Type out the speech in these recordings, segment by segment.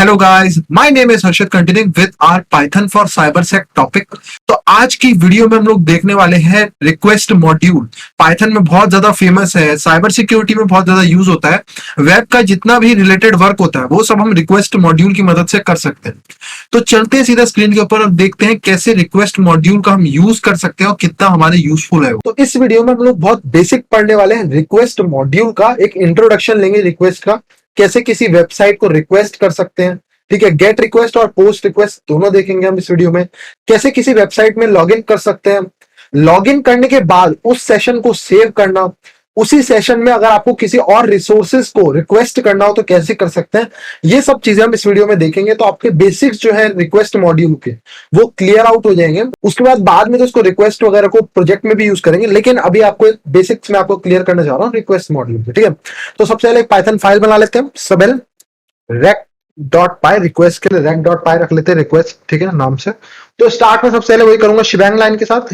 Hello guys, my name is Harshad continuing with our Python for cybersec topic. तो आज की video में हम लोग देखने वाले हैं रिक्वेस्ट मॉड्यूल। पाइथन में बहुत ज्यादा फेमस है, साइबर सिक्योरिटी में बहुत ज्यादा यूज होता है। वेब का जितना भी रिलेटेड वर्क होता है वो सब हम रिक्वेस्ट मॉड्यूल की मदद से कर सकते हैं। तो चलते हैं सीधा स्क्रीन के ऊपर और देखते हैं कैसे रिक्वेस्ट मॉड्यूल का हम यूज कर सकते हैं और कितना हमारे यूजफुल है। तो इस वीडियो में हम लोग बहुत बेसिक पढ़ने वाले हैं। रिक्वेस्ट मॉड्यूल का एक इंट्रोडक्शन लेंगे, रिक्वेस्ट का कैसे किसी वेबसाइट को रिक्वेस्ट कर सकते हैं। ठीक है, गेट रिक्वेस्ट और पोस्ट रिक्वेस्ट दोनों देखेंगे हम इस वीडियो में। कैसे किसी वेबसाइट में लॉगिन कर सकते हैं, लॉगिन करने के बाद उस सेशन को सेव करना, उसी सेशन में अगर आपको किसी और रिसोर्सेज को रिक्वेस्ट करना हो तो कैसे कर सकते हैं, ये सब चीजें हम इस वीडियो में देखेंगे। तो आपके बेसिक्स जो है रिक्वेस्ट मॉड्यूल के वो क्लियर आउट हो जाएंगे। उसके बाद में तो इसको रिक्वेस्ट वगैरह को प्रोजेक्ट में भी यूज करेंगे, लेकिन अभी आपको बेसिक्स में आपको क्लियर करना चाह रहा हूँ रिक्वेस्ट मॉड्यूल के। ठीक है, तो सबसे पहले एक पाइथन फाइल बना लेते हैं, सबेल rec.py, रिक्वेस्ट के लिए rec.py रख लेते हैं, रिक्वेस्ट ठीक है नाम से। तो स्टार्ट में सबसे पहले वही करूंगा शिबैंग लाइन के साथ,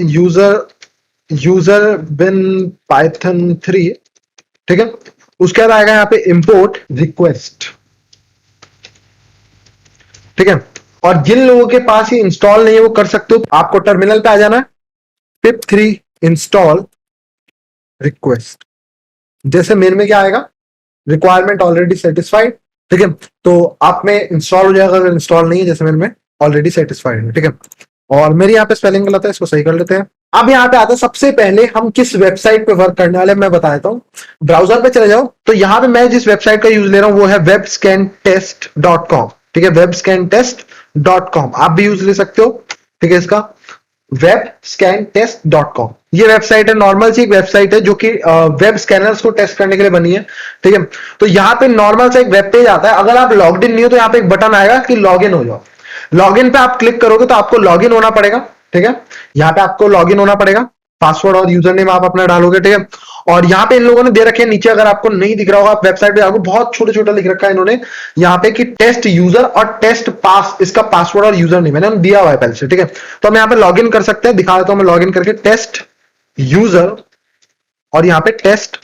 यूजर बिन पाइथन 3। ठीक है, उसके बाद आएगा यहाँ पे इंपोर्ट रिक्वेस्ट। ठीक है, और जिन लोगों के पास ये इंस्टॉल नहीं है वो कर सकते हो, आपको टर्मिनल पे आ जाना है, pip3 इंस्टॉल रिक्वेस्ट। जैसे मेन में क्या आएगा, रिक्वायरमेंट ऑलरेडी सेटिस्फाइड। ठीक है, तो आप में इंस्टॉल हो जाएगा, अगर इंस्टॉल नहीं है जैसे मेरे में ऑलरेडी सेटिस्फाइड है। ठीक है, और मेरी यहाँ पे स्पेलिंग गलत है, इसको सही कर लेते हैं। अब यहाँ पे आता है सबसे पहले हम किस वेबसाइट पे वर्क करने वाले, मैं बता देता हूँ। ब्राउजर पे चले जाओ, तो यहाँ पे मैं जिस वेबसाइट का यूज ले रहा हूँ वो है webscantest.com। ठीक है, webscantest.com आप भी यूज ले सकते हो। ठीक है, इसका webscantest.com ये वेबसाइट है, नॉर्मल सी एक वेबसाइट है जो कि वेब स्कैनर्स को टेस्ट करने के लिए बनी है। ठीक है, तो यहाँ पे नॉर्मल सा एक वेब पेज आता है। अगर आप लॉग्ड इन नहीं हो तो यहाँ पे एक बटन आएगा कि लॉग इन हो जाओ। लॉग इन पे आप क्लिक करोगे तो आपको लॉग इन होना पड़ेगा। ठीक है, यहाँ पे आपको लॉग इन होना पड़ेगा, पासवर्ड और यूजर नेम आप अपना डालोगे। ठीक है, और यहाँ पे इन लोगों ने दे रखे हैं नीचे, अगर आपको नहीं दिख रहा होगा आप वेबसाइट पे आपको बहुत छोटे छोटा लिख रखा है इन्होंने यहाँ पे कि टेस्ट यूजर और टेस्ट पास, इसका पासवर्ड और यूजर नेम मैंने दिया हुआ है पहले से। ठीक है, तो हम यहाँ पे लॉग इन कर सकते हैं, दिखा देता हूं मैं लॉग इन करके, टेस्ट यूजर और यहाँ पे टेस्ट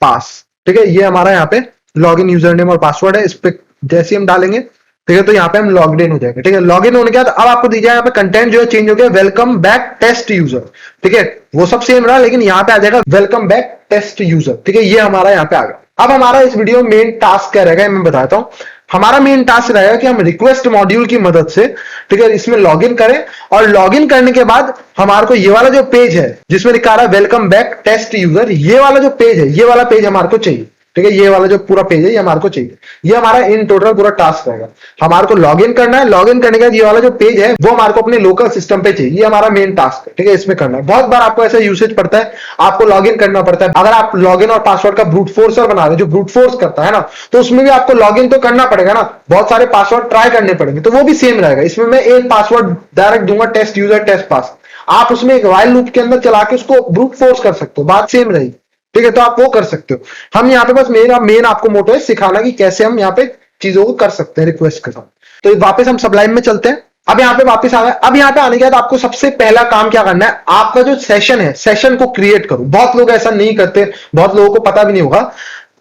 पास। ठीक है, ये हमारा यहाँ पे लॉग इन यूजर नेम और पासवर्ड है। इस पे जैसे हम डालेंगे, ठीक है, तो यहाँ पे हम लॉग इन हो जाएंगे। ठीक है, लॉग इन होने के बाद अब आपको दीजिए यहाँ पे कंटेंट जो है चेंज हो गया, वेलकम बैक टेस्ट यूजर। ठीक है, वो सब सेम रहा, लेकिन यहाँ पे आ जाएगा वेलकम बैक टेस्ट यूजर। ठीक है, ये हमारा यहाँ पे आ गया। अब हमारा इस वीडियो में मेन टास्क क्या रहेगा मैं बताता हूँ। हमारा मेन टास्क रहेगा कि हम रिक्वेस्ट मॉड्यूल की मदद से, ठीक है, इसमें लॉगिन करें, और लॉगिन करने के बाद हमारे को ये वाला जो पेज है जिसमें लिखा रहा है वेलकम बैक टेस्ट यूजर, ये वाला जो पेज है, ये वाला पेज हमारे को चाहिए। ठीक है, ये वाला जो पूरा पेज है ये हमारे को चाहिए। ये हमारा इन टोटल पूरा टास्क रहेगा। हमारे को लॉगिन करना है, लॉगिन करने के बाद ये वाला जो पेज है वो हमारे को अपने लोकल सिस्टम पे चाहिए। ये हमारा मेन टास्क है। ठीक है, इसमें करना है। बहुत बार आपको ऐसा यूसेज पड़ता है, आपको लॉगिन करना पड़ता है। अगर आप लॉगिन और पासवर्ड का ब्रूट फोर्सर बना रहे, जो ब्रूट फोर्स करता है ना, तो उसमें भी आपको लॉगिन तो करना पड़ेगा ना, बहुत सारे पासवर्ड ट्राई करने पड़ेंगे, तो वो भी सेम रहेगा। इसमें मैं एक पासवर्ड डायरेक्ट दूंगा, टेस्ट यूजर टेस्ट पास। आप उसमें एक वाइल लूप के अंदर चला के उसको ब्रूट फोर्स कर सकते हो, बात सेम रहेगी। ठीक है, तो आप वो कर सकते हो। हम यहाँ पे बस मेरा मेन आपको मोटो है सिखाना कि कैसे हम यहाँ पे चीजों को कर सकते हैं रिक्वेस्ट के साथ। तो वापस हम सबलाइन में चलते हैं। अब यहाँ पे वापस आ गए। अब यहाँ पे आने के बाद आपको सबसे पहला काम क्या करना है, आपका जो सेशन है, सेशन को क्रिएट करो। बहुत लोग ऐसा नहीं करते, बहुत लोगों को पता भी नहीं होगा।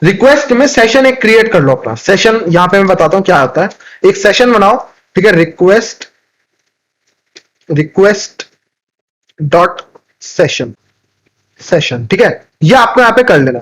रिक्वेस्ट में सेशन एक क्रिएट कर लो अपना सेशन। यहाँ पे मैं बताता हूँ क्या होता है। एक सेशन बनाओ, ठीक है, रिक्वेस्ट डॉट सेशन, ठीक है, ये आपको यहाँ पे कर लेना।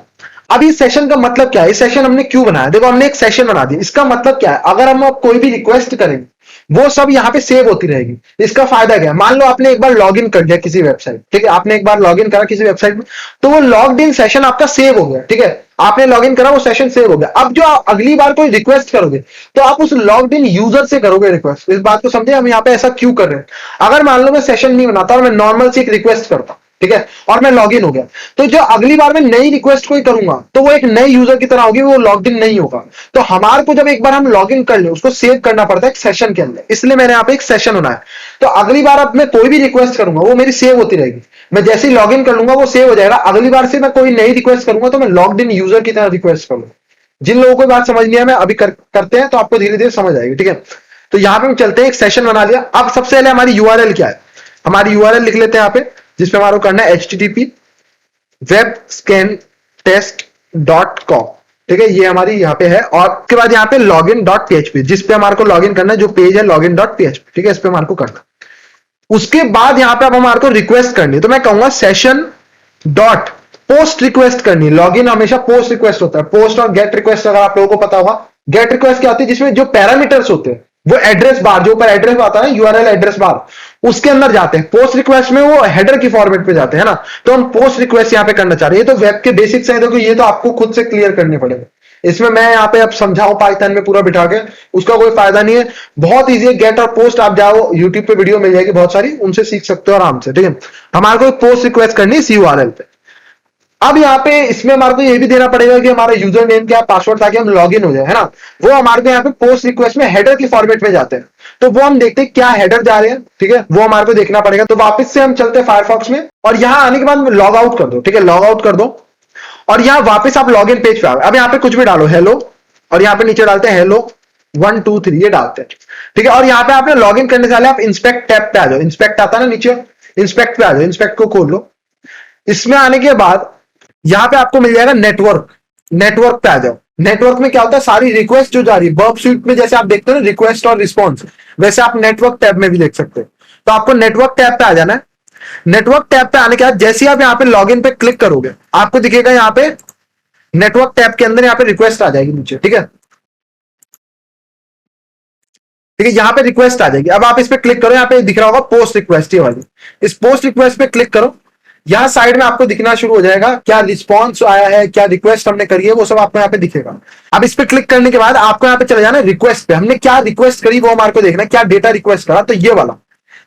अब इस सेशन का मतलब क्या है, इस सेशन हमने क्यों बनाया, देखो हमने एक सेशन बना दिया। इसका मतलब क्या है, अगर हम कोई भी रिक्वेस्ट करेंगे वो सब यहाँ पे सेव होती रहेगी। इसका फायदा क्या है, मान लो आपने एक बार लॉगिन कर दिया किसी वेबसाइट, ठीक है, आपने एक बार लॉगिन करा किसी वेबसाइट में, तो वो लॉग्ड इन सेशन आपका सेव हो गया। ठीक है, आपने लॉगिन करा, वो सेशन सेव हो गया। अब जो आप अगली बार कोई रिक्वेस्ट करोगे तो आप उस लॉग्ड इन यूजर से करोगे रिक्वेस्ट। इस बात को समझे हम यहाँ पे ऐसा क्यों कर रहे हैं। अगर मान लो मैं सेशन नहीं बनाता और मैं नॉर्मल से एक रिक्वेस्ट करता, ठीक है, और मैं लॉगिन हो गया, तो जो अगली बार मैं नई रिक्वेस्ट कोई करूंगा तो वो एक नए यूजर की तरह होगी, वो लॉग्ड इन नहीं होगा। तो हमारे को जब एक बार हम लॉगिन कर ले उसको सेव करना पड़ता है एक सेशन के अंदर, इसलिए मैंने यहाँ पे एक सेशन बनाया। तो अगली बार अब मैं कोई भी रिक्वेस्ट करूंगा वो मेरी सेव होती रहेगी। मैं जैसे ही लॉगिन कर लूंगा वो सेव हो जाएगा। अगली बार से मैं कोई नई रिक्वेस्ट करूंगा तो मैं लॉग्ड इन यूजर की तरह रिक्वेस्ट करूंगा। जिन लोगों को बात समझ नहीं है, मैं अभी करते हैं तो आपको धीरे धीरे समझ आएगी। ठीक है, तो यहाँ पे हम चलते हैं, एक सेशन बना लिया। अब सबसे पहले हमारी यूआरएल क्या है, हमारी यूआरएल लिख लेते हैं यहाँ पे, जिसमें हमारा करना है http webscantest.com। ठीक है, ये हमारी यहाँ पे है। और उसके बाद यहाँ पे लॉगिन डॉट पीएचपी, जिस पे हमारे को लॉगिन करना है, जो पेज है लॉगिन डॉट पीएचपी, ठीक है, इस पे हमारे को करना। उसके बाद यहाँ पे अब हमारे को रिक्वेस्ट करनी है, तो मैं कहूंगा सेशन डॉट पोस्ट रिक्वेस्ट करनी है। लॉगिन हमेशा पोस्ट रिक्वेस्ट होता है। पोस्ट और गेट रिक्वेस्ट अगर आप लोगों को पता होगा, गेट रिक्वेस्ट क्या होती है, जिसमें जो पैरामीटर्स होते हैं वो एड्रेस बार, जो ऊपर एड्रेस आता है यूआरएल एड्रेस बार, उसके अंदर जाते हैं। पोस्ट रिक्वेस्ट में वो हेडर की फॉर्मेट पे जाते हैं ना, तो हम पोस्ट रिक्वेस्ट यहाँ पे करना चाह रहे हैं। ये तो वेब के बेसिक्स हैं, देखो ये तो आपको खुद से क्लियर करने पड़ेंगे। इसमें मैं यहाँ पे अब समझाऊं पाइथन में पूरा बिठा के, उसका कोई फायदा नहीं है। बहुत इजी है, गेट और पोस्ट आप जाओ यूट्यूब पे वीडियो मिल जाएगी बहुत सारी, उनसे सीख सकते हो आराम से, ठीक है। हमारे को पोस्ट रिक्वेस्ट करनी है यूआरएल पे। अब यहाँ पे इसमें हमारे को ये भी देना पड़ेगा कि हमारा यूजर नेम क्या है, पासवर्ड, ताकि हम लॉगिन हो जाए, है ना। वो हमारे को यहाँ पे पोस्ट रिक्वेस्ट में हेडर की फॉर्मेट में जाते हैं, तो वो हम देखते हैं क्या हेडर जा रहे हैं, ठीक है, वो हमारे को देखना पड़ेगा। तो वापस से हम चलते हैं फायरफॉक्स में, और यहाँ आने के बाद लॉग आउट कर दो, ठीक है, लॉग आउट कर दो। और यहाँ वापस आप लॉगिन पेज पे आओ। अब यहाँ पे कुछ भी डालो, हेलो, और यहाँ पे नीचे डालते हैं हेलो 1 2 3, ये डालते हैं, ठीक है। और यहाँ पे आपने लॉगिन करने से पहले आप इंस्पेक्ट टैब पे आ जाओ। इंस्पेक्ट आता है ना नीचे, इंस्पेक्ट पे आ जाओ, इंस्पेक्ट को खोल लो। इसमें आने के बाद यहां पे आपको मिल जाएगा नेटवर्क। नेटवर्क पे आ जाओ। नेटवर्क में क्या होता है, सारी रिक्वेस्ट जो जा रही है वर्ब स्वीट में, जैसे आप देखते हो ना रिक्वेस्ट और रिस्पॉन्स, वैसे आप नेटवर्क टैब में भी देख सकते हो। तो आपको नेटवर्क टैब पे आ जाना है। नेटवर्क टैब पे आने के बाद जैसे आप यहाँ पे लॉगिन पे क्लिक करोगे, आपको दिखेगा यहाँ पे नेटवर्क टैब के अंदर यहाँ पे रिक्वेस्ट आ जाएगी नीचे, ठीक है, ठीक है, यहाँ पे रिक्वेस्ट आ जाएगी। अब आप इस पे क्लिक करो, यहाँ पे दिख रहा होगा पोस्ट रिक्वेस्ट, ये वाली, इस पोस्ट रिक्वेस्ट पे क्लिक करो। यहाँ साइड में आपको दिखना शुरू हो जाएगा क्या रिस्पॉन्स आया है, क्या रिक्वेस्ट हमने करी है, वो सब आपको यहाँ पे दिखेगा। अब इस पे क्लिक करने के बाद आपको यहाँ पे चले जाना रिक्वेस्ट पे, हमने क्या रिक्वेस्ट करी वो हमारे को देखना, क्या डेटा रिक्वेस्ट करा, तो ये वाला,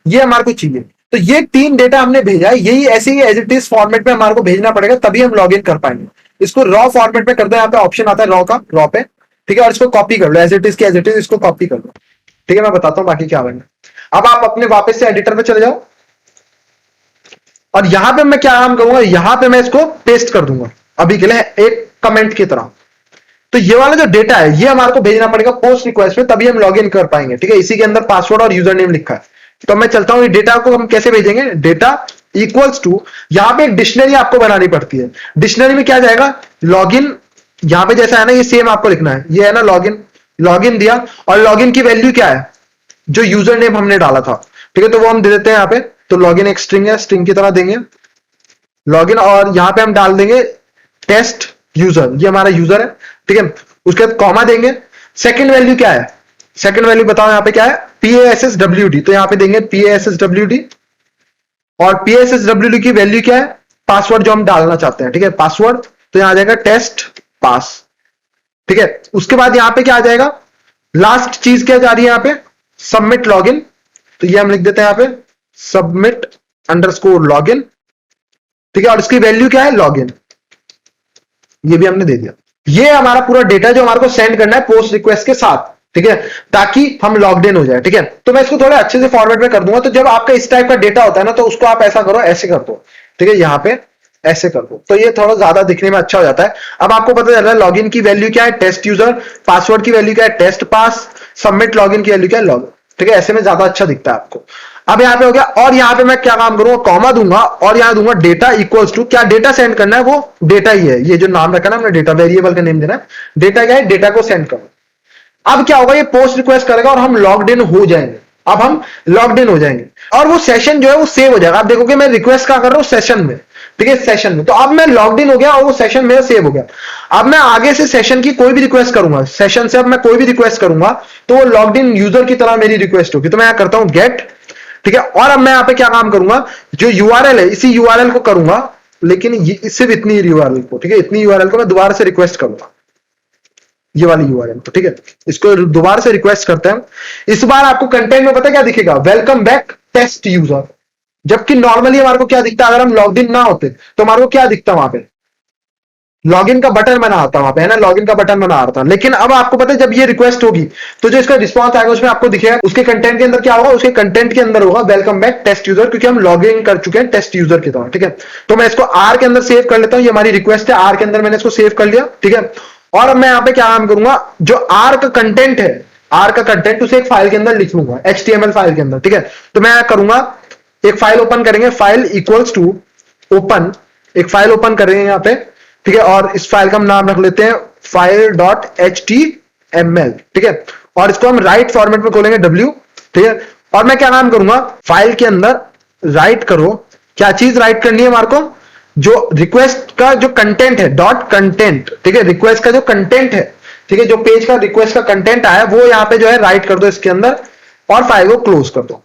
ये हमारे को चाहिए। तो ये 3 डेटा हमने भेजा है, यही ऐसे ही एज इट इज फॉर्मेट में हमारे को भेजना पड़ेगा, तभी हम लॉग इन कर पाएंगे। इसको रॉ फॉर्मेट में कर दो, यहाँ पे ऑप्शन आता है रॉ का, रॉ पे, ठीक है, और इसको कॉपी कर लो एज इट इज की एज इट इज, इसको कॉपी कर लो, ठीक है। मैं बताता हूँ बाकी क्या करना। अब आप अपने वापस से एडिटर पे चले जाओ, और यहां पे मैं क्या काम करूंगा, यहां पे मैं इसको पेस्ट कर दूंगा अभी के लिए एक कमेंट की तरह। तो ये वाला जो डेटा है ये हमारे को भेजना पड़ेगा पोस्ट रिक्वेस्ट में, तभी हम लॉग इन कर पाएंगे, ठीक है। इसी के अंदर पासवर्ड और यूजर नेम लिखा है। तो मैं चलता हूं, ये डेटा को हम कैसे भेजेंगे, डेटा इक्वल्स टू, यहां पे एक डिक्शनरी आपको बनानी पड़ती है। डिक्शनरी में क्या जाएगा, लॉगिन, यहां पे जैसा है ना ये सेम आपको लिखना है, ये है ना लॉगिन, लॉगिन दिया, और लॉगिन की वैल्यू क्या है, जो यूजर नेम हमने डाला था, ठीक है, तो वो हम दे देते हैं यहाँ पे। तो लॉगिन एक स्ट्रिंग है, स्ट्रिंग की तरह देंगे लॉगिन, और यहां पे हम डाल देंगे टेस्ट यूजर, ये हमारा यूजर है, ठीक है। उसके बाद कॉमा देंगे। सेकंड वैल्यू क्या है, सेकंड वैल्यू बताओ यहाँ पे क्या है, PASSWD, तो यहाँ पे देंगे PASSWD, और PASSWD की वैल्यू क्या है, पासवर्ड जो हम डालना चाहते हैं, ठीक है, पासवर्ड, तो यहां आ जाएगा टेस्ट पास, ठीक है। उसके बाद यहां पे क्या आ जाएगा, लास्ट चीज क्या जा रही है यहाँ पे, सबमिट लॉगिन, तो ये हम लिख देते हैं यहाँ पे सबमिट अंडरस्कोर लॉगिन, ठीक है, और इसकी वैल्यू क्या है, लॉगिन, ये भी हमने दे दिया। ये हमारा पूरा डेटा जो हमारे को सेंड करना है पोस्ट रिक्वेस्ट के साथ, ठीक है, ताकि हम लॉग्ड इन हो जाए, ठीक है। तो मैं इसको थोड़ा अच्छे से फॉर्मेट में कर दूंगा। तो जब आपका इस टाइप का डेटा होता है ना, तो उसको आप ऐसा करो, ऐसे कर दो, ठीक है, यहाँ पे ऐसे कर दो, तो ये थोड़ा ज्यादा दिखने में अच्छा हो जाता है। अब आपको पता चल रहा है लॉगिन की वैल्यू क्या है, टेस्ट यूजर, पासवर्ड की वैल्यू क्या है, टेस्ट पास, सबमिट लॉगिन की वैल्यू क्या है, लॉगिन, ठीक है, ऐसे में ज्यादा अच्छा दिखता है आपको। अब यहाँ पे हो गया, और यहाँ पे मैं क्या काम करूंगा, कॉमा दूंगा, और यहाँ दूंगा डेटा इक्वल्स टू, क्या डेटा सेंड करना है, वो डेटा ही है, ये जो नाम रखा ना हमने डेटा, वेरिएबल का नेम देना है, डेटा क्या है, डेटा को सेंड करो। अब क्या होगा, ये पोस्ट रिक्वेस्ट करेगा और हम लॉग्ड इन हो जाएंगे। अब हम लॉग्ड इन हो जाएंगे, और वो सेशन जो है वो सेव हो जाएगा। आप देखोगे मैं रिक्वेस्ट क्या कर रहा हूं, सेशन में, ठीक है, सेशन में। तो अब मैं लॉग्ड इन हो गया और वो सेशन मेरा सेव हो गया। अब मैं आगे से सेशन की कोई भी रिक्वेस्ट करूंगा, सेशन से अब मैं कोई भी रिक्वेस्ट करूंगा, तो वो लॉग्ड इन यूजर की तरह मेरी रिक्वेस्ट होगी। तो मैं यहां करता हूं गेट, ठीक है, और अब मैं यहां पे क्या काम करूंगा, जो यूआरएल है इसी यूआरएल को करूंगा, लेकिन सिर्फ इतनी यूआरएल को, ठीक है, इतनी यूआरएल को मैं दोबारा से रिक्वेस्ट करूंगा, ये वाली यूआरएल, तो ठीक है, इसको दोबारा से रिक्वेस्ट करते हैं। इस बार आपको कंटेंट में पता क्या दिखेगा, वेलकम बैक टेस्ट यूजर, जबकि नॉर्मली हमारे को क्या दिखता है, अगर हम लॉग इन ना होते तो हमारे को क्या दिखता वहां पे, लॉगिन का बटन बना आता वहां पे, है ना, लॉगिन का बटन बना आता। लेकिन अब आपको पता है जब ये रिक्वेस्ट होगी तो जो इसका रिस्पॉन्स आएगा उसमें आपको दिखेगा, उसके कंटेंट के अंदर क्या होगा, उसके कंटेंट के अंदर होगा वेलकम बैक टेस्ट यूजर, क्योंकि हम लॉग इन कर चुके हैं टेस्ट यूजर की तरह, ठीक है। तो मैं इसको आर के अंदर सेव कर लेता हूं, ये हमारी रिक्वेस्ट है, आर के अंदर मैंने इसको सेव कर लिया, ठीक है। और अब मैं यहाँ पे क्या काम करूंगा, जो आर का कंटेंट है, आर का कंटेंट उसे एक फाइल के अंदर लिख लूंगा, HTML फाइल के अंदर, ठीक है। तो मैं करूंगा, एक फाइल ओपन करेंगे, फाइल इक्वल्स टू ओपन, एक फाइल ओपन करेंगे यहाँ पे, ठीक है, और इस फाइल का हम नाम रख लेते हैं file.html, ठीक है, और इसको हम राइट फॉर्मेट में खोलेंगे w, ठीक है, और मैं क्या नाम करूंगा, फाइल के अंदर राइट करो, क्या चीज राइट करनी है हमारे को, जो रिक्वेस्ट का जो कंटेंट है डॉट कंटेंट, ठीक है, रिक्वेस्ट का जो कंटेंट है, ठीक है, जो पेज का रिक्वेस्ट का कंटेंट आया वो यहां पे जो है राइट कर दो इसके अंदर, और फाइल को क्लोज कर दो,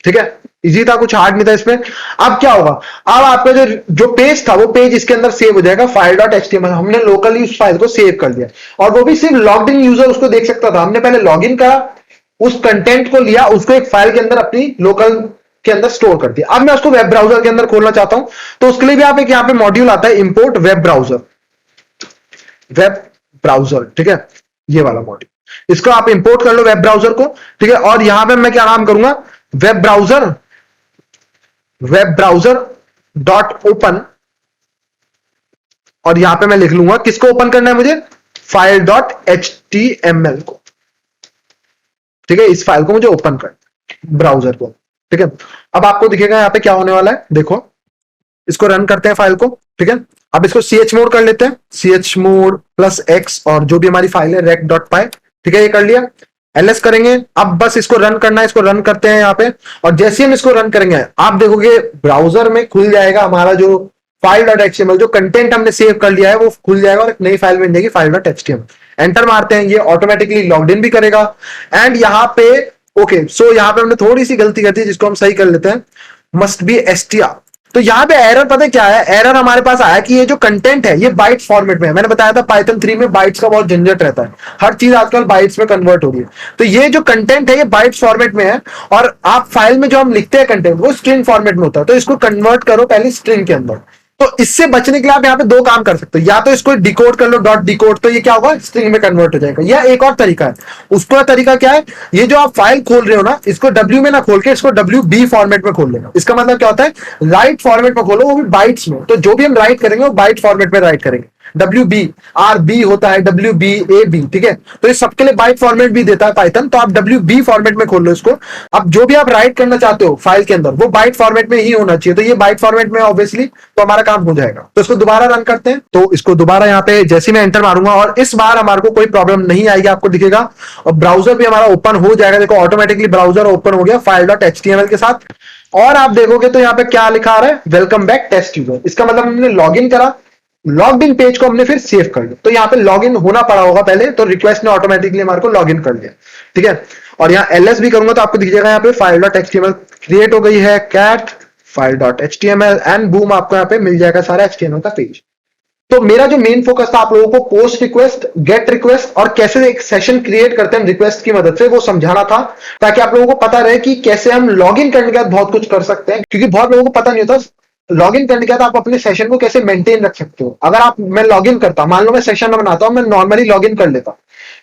ठीक है, इजी था, कुछ हार्ड नहीं था इसमें। अब क्या होगा, अब आपका जो जो पेज था वो पेज इसके अंदर सेव हो जाएगा, file.html, हमने लोकली उस फाइल को सेव कर दिया, और वो भी सिर्फ लॉग्ड इन यूजर उसको देख सकता था। हमने पहले लॉग इन करा, उस कंटेंट को लिया, उसको एक फाइल के अंदर अपनी लोकल के अंदर स्टोर कर दिया। अब मैं उसको वेब ब्राउजर के अंदर खोलना चाहता हूं, तो उसके लिए भी आप एक यहाँ पे मॉड्यूल आता है, import web browser, web browser, ठीक है, ये वाला मॉड्यूल, इसको आप इंपोर्ट कर लो वेब ब्राउजर को, ठीक है, और यहां पे मैं क्या नाम करूंगा, web browser, web browser dot open, और यहां पे मैं लिख लूंगा किसको ओपन करना है मुझे, file dot H T M L को, ठीक है, इस फाइल को मुझे ओपन करना ब्राउजर को, ठीक है। अब आपको दिखेगा यहां पे क्या होने वाला है, देखो, इसको रन करते हैं फाइल को, ठीक है। अब इसको ch मोड कर लेते हैं, ch मोड प्लस x, और जो भी हमारी फाइल है rec.py, ठीक है, ये कर लिया, ls करेंगे। अब बस इसको रन करना है, इसको रन करते हैं यहाँ पे, और जैसे हम इसको रन करेंगे आप देखोगे ब्राउजर में खुल जाएगा हमारा जो file.html, जो कंटेंट हमने सेव कर लिया है वो खुल जाएगा, और एक नई फाइल बन जाएगी file.html। एंटर मारते हैं, ये ऑटोमेटिकली लॉग्ड इन भी करेगा, एंड यहाँ पे ओके, सो यहाँ पे हमने थोड़ी सी गलती कर दी जिसको हम सही कर लेते हैं, मस्ट बी str। तो यहाँ पे एरर पता है क्या है, एरर हमारे पास आया कि ये जो कंटेंट है ये बाइट फॉर्मेट में है। मैंने बताया था पाइथन 3 में बाइट्स का बहुत झंझट रहता है, हर चीज आजकल बाइट्स में कन्वर्ट हो रही है, तो ये जो कंटेंट है ये बाइट फॉर्मेट में है, और आप फाइल में जो हम लिखते हैं कंटेंट वो स्ट्रिंग फॉर्मेट में होता है, तो इसको कन्वर्ट करो पहले स्ट्रिंग के अंदर। तो इससे बचने के लिए आप यहाँ पे दो काम कर सकते हो, या तो इसको डिकोड कर लो, डॉट डिकोड, तो ये क्या होगा, स्ट्रिंग में कन्वर्ट हो जाएगा, या एक और तरीका है, उसका तरीका क्या है, ये जो आप फाइल खोल रहे हो ना, इसको डब्ल्यू में ना खोल के इसको WB फॉर्मेट में खोल लेना। इसका मतलब क्या होता है, राइट फॉर्मेट में खोलो, वो भी बाइट्स में, तो जो भी हम राइट करेंगे वो बाइट फॉर्मेट में राइट करेंगे, WB होता है, WBAB, ठीक है, तो इस सबके लिए बाइट फॉर्मेट भी देता है पाइथन, तो आप WB फॉर्मेट में खोल लो इसको। अब जो भी आप राइट करना चाहते हो फाइल के अंदर वो बाइट फॉर्मेट में ही होना चाहिए, तो ये बाइट फॉर्मेट में ऑब्वियसली, तो हमारा काम हो जाएगा। तो इसको दोबारा रन करते हैं, तो इसको दोबारा यहाँ पे जैसे मैं एंटर मारूंगा, और इस बार हमारे को कोई प्रॉब्लम नहीं आएगी, आपको दिखेगा, और ब्राउजर भी हमारा ओपन हो जाएगा, देखो ऑटोमेटिकली ब्राउजर ओपन हो गया file.html के साथ। और आप देखोगे तो यहाँ पे क्या लिखा आ रहा है, वेलकम बैक टेस्ट यूजर, इसका मतलब हमने लॉग इन करा, लॉग इन पेज को हमने फिर सेव कर लिया, तो यहाँ पे लॉग इन होना पड़ा होगा पहले, तो रिक्वेस्ट ने ऑटोमेटिकली हमारे को लॉग इन कर लिया, ठीक है। और यहाँ ls भी करूंगा तो आपको दिख जाएगा यहाँ पे file.html क्रिएट हो गई है, cat file.html, एंड बूम, आपको यहाँ पे मिल जाएगा सारा html का पेज। तो मेरा जो मेन फोकस था आप लोगों को पोस्ट रिक्वेस्ट, गेट रिक्वेस्ट, और कैसे एक सेशन क्रिएट करते हैं रिक्वेस्ट की मदद से, वो समझाना था, ताकि आप लोगों को पता रहे कि कैसे हम लॉग इन करने के बाद बहुत कुछ कर सकते हैं, क्योंकि बहुत लोगों को पता नहीं होता लॉग इन करने के बाद आप अपने सेशन को कैसे मेंटेन रख सकते हो। अगर आप, मैं लॉग इन करता, मान लो मैं सेशन बनाता हूं, मैं नॉर्मली लॉग इन कर लेता,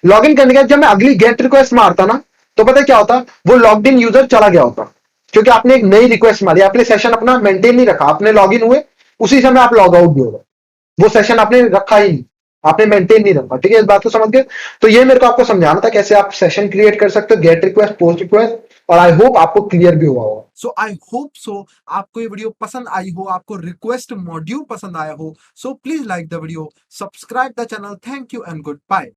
लॉग इन करने के बाद जब मैं अगली गेट रिक्वेस्ट मारता ना, तो पता क्या होता, वो लॉग्ड इन यूजर चला गया होता, क्योंकि आपने एक नई रिक्वेस्ट मारी, आपने सेशन अपना मेंटेन नहीं रखा, आपने लॉग इन हुए उसी समय आप लॉग आउट भी हो गए, वो सेशन आपने रखा ही नहीं, आपने मेंटेन नहीं रखा, ठीक है, इस बात को समझ गए। तो ये मेरे को आपको समझाना था कैसे आप सेशन क्रिएट कर सकते हो, गेट रिक्वेस्ट, पोस्ट रिक्वेस्ट, और आई होप आपको क्लियर भी हुआ होगा। सो आई होप सो आपको ये वीडियो पसंद आई हो, आपको रिक्वेस्ट मॉड्यूल पसंद आया हो, so please like the video, subscribe the channel, thank you and good bye.